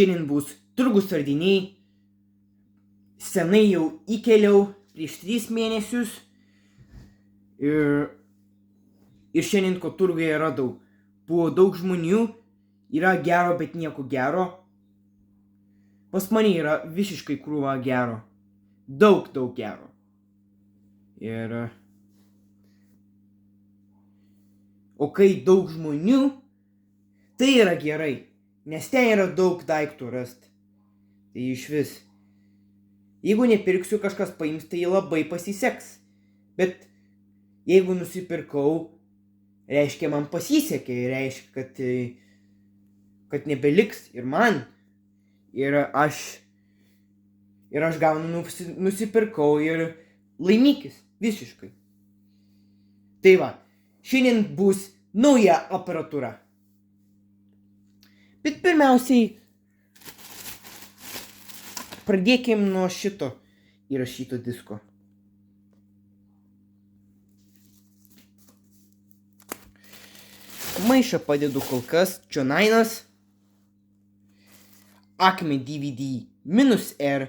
Šiandien bus turgus radiniai. Senai jau įkeliau prieš 3 mėnesius. Ir šiandien ko turguje radau. Buvo daug žmonių. Yra gero, bet nieko gero. Pas mane yra visiškai krūva gero. Daug gero. O kai daug žmonių, tai yra gerai. Nes ten yra daug daiktų rasti. Tai išvis. Jeigu nepirksiu, kažkas paims, tai labai pasiseks. Bet jeigu nusipirkau, reiškia man pasisekė. Reiškia, kad nebeliks ir man. Ir aš gaunu nusipirkau ir laimikis visiškai. Tai va, šiandien bus nauja aparatūra. Bet pirmiausiai pradėkim nuo šito įrašyto disko. Maišą padedu kol kas čionainas. Acme DVD -R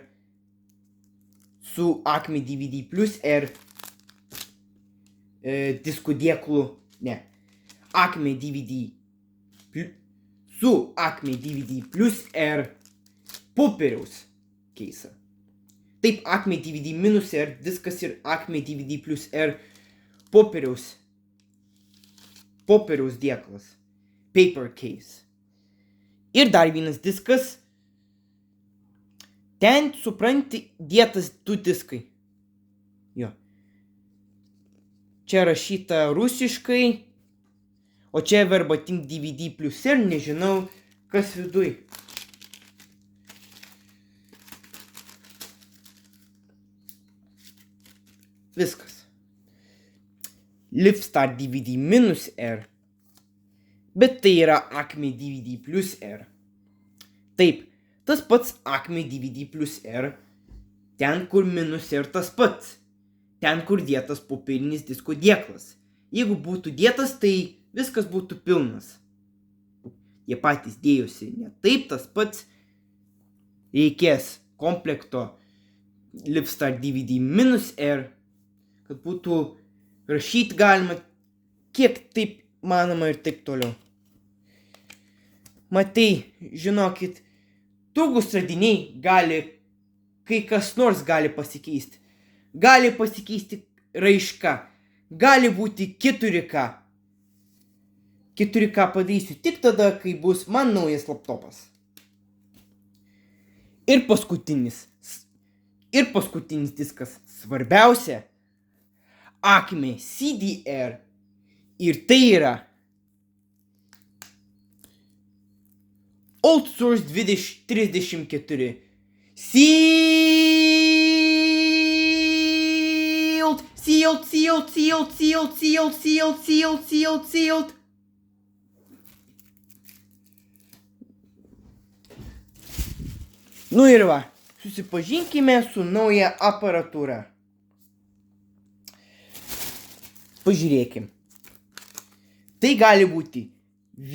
su Acme DVD plus R diskų dėklu. Ne. Acme DVD su Acme DVD plus R popieriaus keisą. Taip, Acme DVD -R diskas ir Acme DVD plus R popieriaus dėklas. Paper case. Ir dar vienas diskas. Ten, supranti, dėtas 2 diskai. Jo. Čia rašyta rusiškai, o čia verbatim DVD plus R, nežinau, kas viduj. Viskas. Livstar DVD -R. Bet tai yra Acme DVD plus R. Taip. Tas pats Acme DVD plus R, ten kur -R tas pats, ten kur dėtas popierinis disko dėklas. Jeigu būtų dėtas, tai viskas būtų pilnas. Jie patys dėjosi ne taip, tas pats. Reikės komplekto Livstar DVD -R, kad būtų rašyti galima, kiek taip manoma ir taip toliau. Matai, žinokit, turgus radiniai gali, kai kas nors gali pasikeisti. Gali pasikeisti raiška. Gali būti 4K. 4K padarysiu tik tada, kai bus man naujas laptopas. Ir paskutinis diskas. Svarbiausia. Acme CDR. Ir tai yra Old Source 2034 sealed. Nu ir va, susipažinkime su nauja aparatūra. Pažiūrėkim. Tai gali būti V.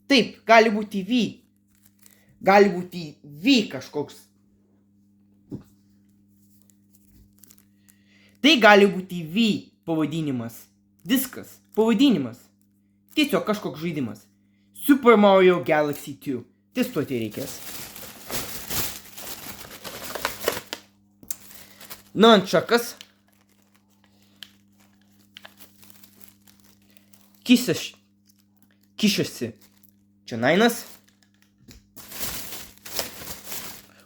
Taip, gali būti V. Gali būti V kažkoks. Tai gali būti V pavadinimas. Diskas pavadinimas. Tiesiog kažkoks žaidimas. Super Mario Galaxy 2. Testuoti reikės. Nunchuckas. Kišasi čionainas.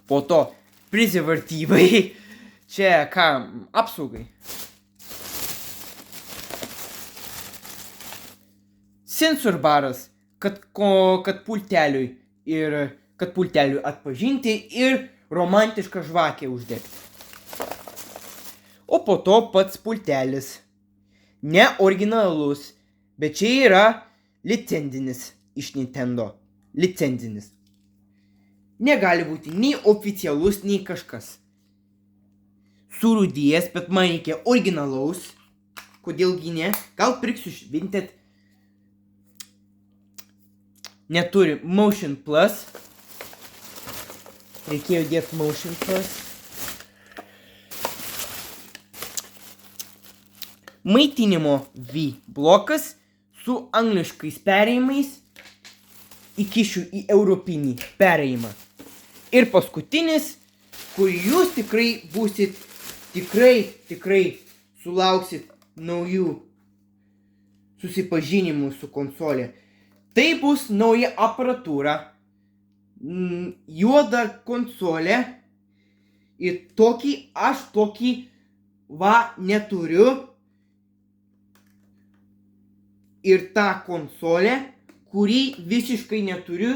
Po to prezervatyvai. Čia ką, apsaugai. Sensor baras, kad pulteliui atpažinti ir romantišką žvakę uždegti. O po to pats pultelis. Ne originalus, bet čia yra licenzinis iš Nintendo. Licenzinis. Negali būti nei oficialus, nei kažkas. Surūdėjęs, bet man reikia originalaus. Kodėlgi ne? Gal pirksiu Vinted. neturi Motion Plus. Reikėjo dėti Motion Plus. Maitinimo V blokas su angliškais perėjimais įkišiu į europinį perėjimą. Ir paskutinis, kur jūs tikrai būsit, tikrai sulauksit naujų susipažinimų su konsolė. Tai bus nauja aparatūra, juoda konsolė ir aš tokį neturiu. Ir tą konsolę, kurį visiškai neturiu,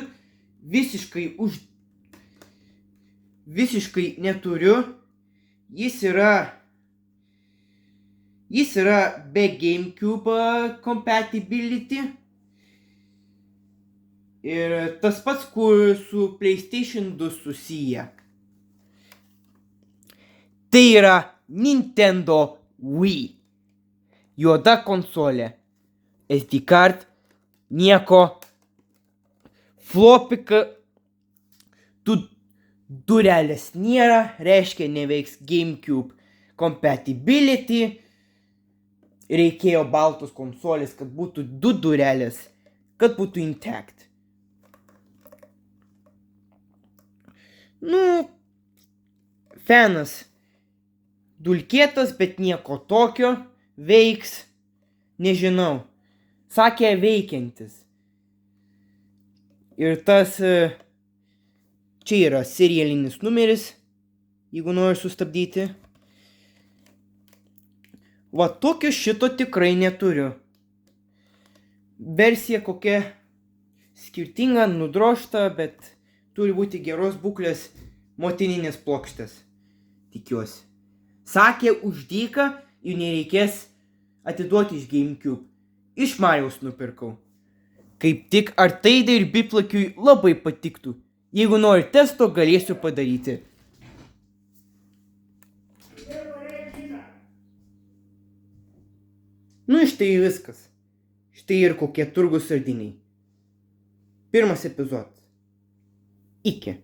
jis yra be GameCube compatibility. Ir tas pats, kur su PlayStation 2 susiję. Tai yra Nintendo Wii. Juoda konsolė. SD card, nieko, flopika, durelės nėra, reiškia neveiks GameCube compatibility, reikėjo baltos konsolės, kad būtų 2 durelės, kad būtų intact. Fenas dulkėtas, bet nieko tokio, veiks, nežinau. Sakė veikiantis. Ir tas, čia yra serialinis numeris, jeigu nori sustabdyti. Tokio šito tikrai neturiu. Versija kokia skirtinga, nudrožta, bet turi būti geros būklės motininės plokštės. Tikiuosi. Sakė už dyką ir nereikės atiduoti iš GameCube. Iš Mariaus nupirkau. Kaip tik Artaidai ir Biplakiui labai patiktų. Jeigu nori testo, galėsiu padaryti. Štai viskas. Štai ir kokie turgūs sardiniai. Pirmas epizodas. Iki.